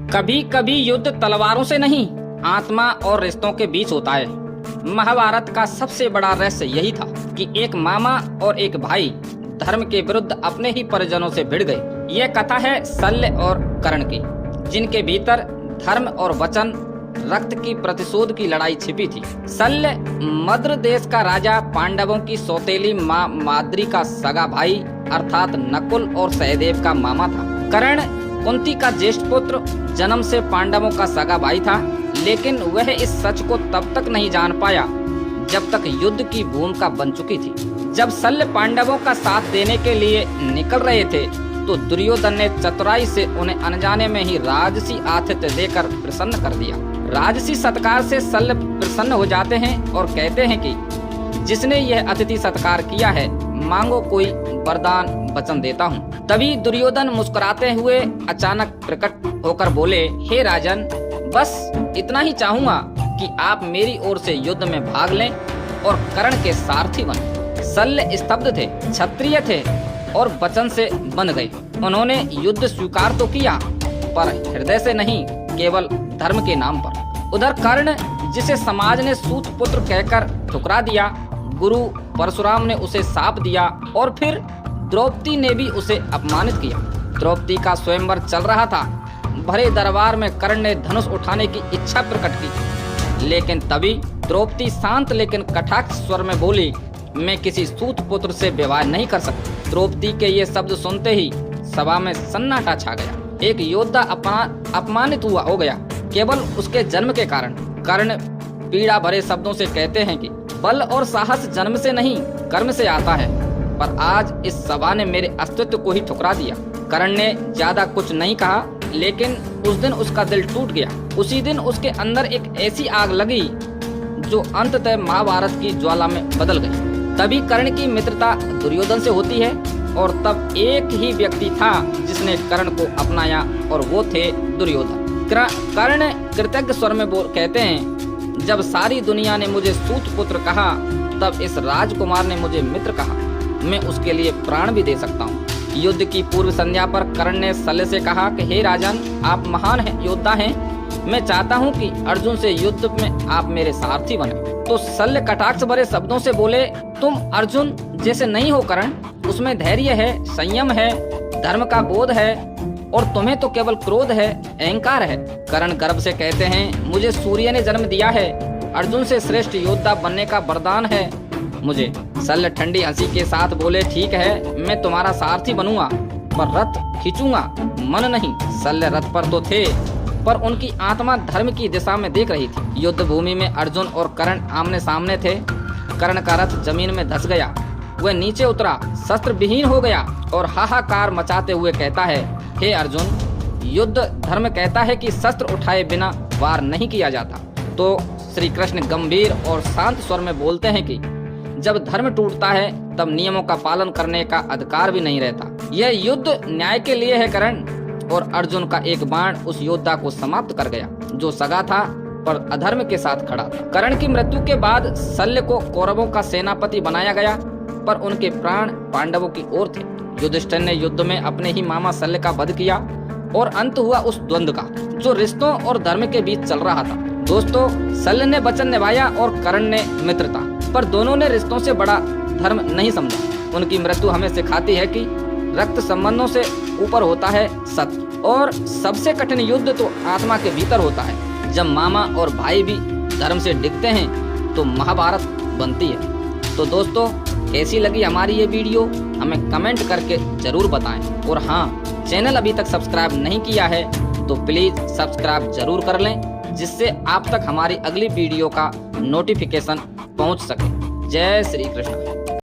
कभी कभी युद्ध तलवारों से नहीं, आत्मा और रिश्तों के बीच होता है। महाभारत का सबसे बड़ा रहस्य यही था कि एक मामा और एक भाई धर्म के विरुद्ध अपने ही परिजनों से भिड़ गए। यह कथा है शल्य और कर्ण की, जिनके भीतर धर्म और वचन, रक्त की प्रतिशोध की लड़ाई छिपी थी। शल्य मद्र देश का राजा, पांडवों की सौतेली माँ माद्री का सगा भाई अर्थात नकुल और सहदेव का मामा था। कर्ण कुंती का ज्येष्ठ पुत्र, जन्म से पांडवों का सगा भाई था, लेकिन वह इस सच को तब तक नहीं जान पाया जब तक युद्ध की भूमिका बन चुकी थी। जब शल्य पांडवों का साथ देने के लिए निकल रहे थे तो दुर्योधन ने चतुराई से उन्हें अनजाने में ही राजसी आतिथ्य देकर प्रसन्न कर दिया। राजसी सत्कार से शल्य प्रसन्न हो जाते हैं और कहते हैं कि जिसने यह अतिथि सत्कार किया है, मांगो कोई वरदान वचन देता हूँ। तभी दुर्योधन मुस्कुराते हुए अचानक प्रकट होकर बोले, हे राजन, बस इतना ही चाहूंगा कि आप मेरी ओर से युद्ध में भाग लें और कर्ण के सारथी बने। शल्य स्तब्ध थे, क्षत्रिय थे और वचन से बंध गए। उन्होंने युद्ध स्वीकार तो किया, पर हृदय से नहीं, केवल धर्म के नाम पर। उधर कर्ण, जिसे समाज ने सूत पुत्र कहकर ठुकरा दिया, गुरु परशुराम ने उसे शाप दिया और फिर द्रौपदी ने भी उसे अपमानित किया। द्रौपदी का स्वयंवर चल रहा था। भरे दरबार में कर्ण ने धनुष उठाने की इच्छा प्रकट की, लेकिन तभी द्रौपदी शांत लेकिन कटाक्ष स्वर में बोली, मैं किसी सूत पुत्र से विवाह नहीं कर सकती। द्रौपदी के ये शब्द सुनते ही सभा में सन्नाटा छा गया। एक योद्धा अपमानित हो गया केवल उसके जन्म के कारण। कर्ण पीड़ा भरे शब्दों से कहते हैं कि बल और साहस जन्म से नहीं, कर्म से आता है, पर आज इस सभा ने मेरे अस्तित्व को ही ठुकरा दिया। कर्ण ने ज्यादा कुछ नहीं कहा, लेकिन उस दिन उसका दिल टूट गया। उसी दिन उसके अंदर एक ऐसी आग लगी जो अंततः महाभारत की ज्वाला में बदल गई। तभी कर्ण की मित्रता दुर्योधन से होती है और तब एक ही व्यक्ति था जिसने कर्ण को अपनाया और वो थे दुर्योधन। कर्ण कृतज्ञ स्वर में कहते हैं, जब सारी दुनिया ने मुझे सूत पुत्र कहा, तब इस राजकुमार ने मुझे मित्र कहा। मैं उसके लिए प्राण भी दे सकता हूँ। युद्ध की पूर्व संध्या पर कर्ण ने शल्य से कहा कि हे राजन, आप महान योद्धा हैं, मैं चाहता हूँ कि अर्जुन से युद्ध में आप मेरे सारथी बने। तो शल्य कटाक्ष भरे शब्दों से बोले, तुम अर्जुन जैसे नहीं हो कर्ण, उसमें धैर्य है, संयम है, धर्म का बोध है, और तुम्हें तो केवल क्रोध है, अहंकार है। कर्ण गर्व से कहते हैं, मुझे सूर्य ने जन्म दिया है, अर्जुन से श्रेष्ठ योद्धा बनने का वरदान है मुझे। शल्य ठंडी हंसी के साथ बोले, ठीक है, मैं तुम्हारा सारथी बनूंगा, पर रथ खींचूंगा, मन नहीं। शल्य रथ पर तो थे, पर उनकी आत्मा धर्म की दिशा में देख रही थी। युद्ध भूमि में अर्जुन और कर्ण आमने सामने थे। कर्ण का रथ जमीन में धंस गया, वह नीचे उतरा, शस्त्र विहीन हो गया और हाहाकार मचाते हुए कहता है, हे अर्जुन, युद्ध धर्म कहता है कि शस्त्र उठाए बिना वार नहीं किया जाता। तो श्री कृष्ण गंभीर और शांत स्वर में बोलते हैं कि जब धर्म टूटता है तब नियमों का पालन करने का अधिकार भी नहीं रहता। यह युद्ध न्याय के लिए है कर्ण। और अर्जुन का एक बाण उस योद्धा को समाप्त कर गया जो सगा था पर अधर्म के साथ खड़ा था। कर्ण की मृत्यु के बाद शल्य को कौरवों का सेनापति बनाया गया, पर उनके प्राण पांडवों की ओर थे। युधिष्ठिर ने युद्ध में अपने ही मामा शल्य का वध किया और अंत हुआ उस द्वंद्व का जो रिश्तों और धर्म के बीच चल रहा था। दोस्तों, शल्य ने वचन निभाया और कर्ण ने मित्रता, पर दोनों ने रिश्तों से बड़ा धर्म नहीं समझा। उनकी मृत्यु हमें सिखाती है कि रक्त संबंधों से ऊपर होता है सत्य, और सबसे कठिन युद्ध तो आत्मा के भीतर होता है। जब मामा और भाई भी धर्म से डिगते हैं तो महाभारत बनती है। तो दोस्तों, कैसी लगी हमारी ये वीडियो, हमें कमेंट करके जरूर बताएं। और हाँ, चैनल अभी तक सब्सक्राइब नहीं किया है तो प्लीज सब्सक्राइब जरूर कर लें, जिससे आप तक हमारी अगली वीडियो का नोटिफिकेशन पहुंच सके। जय श्री कृष्ण।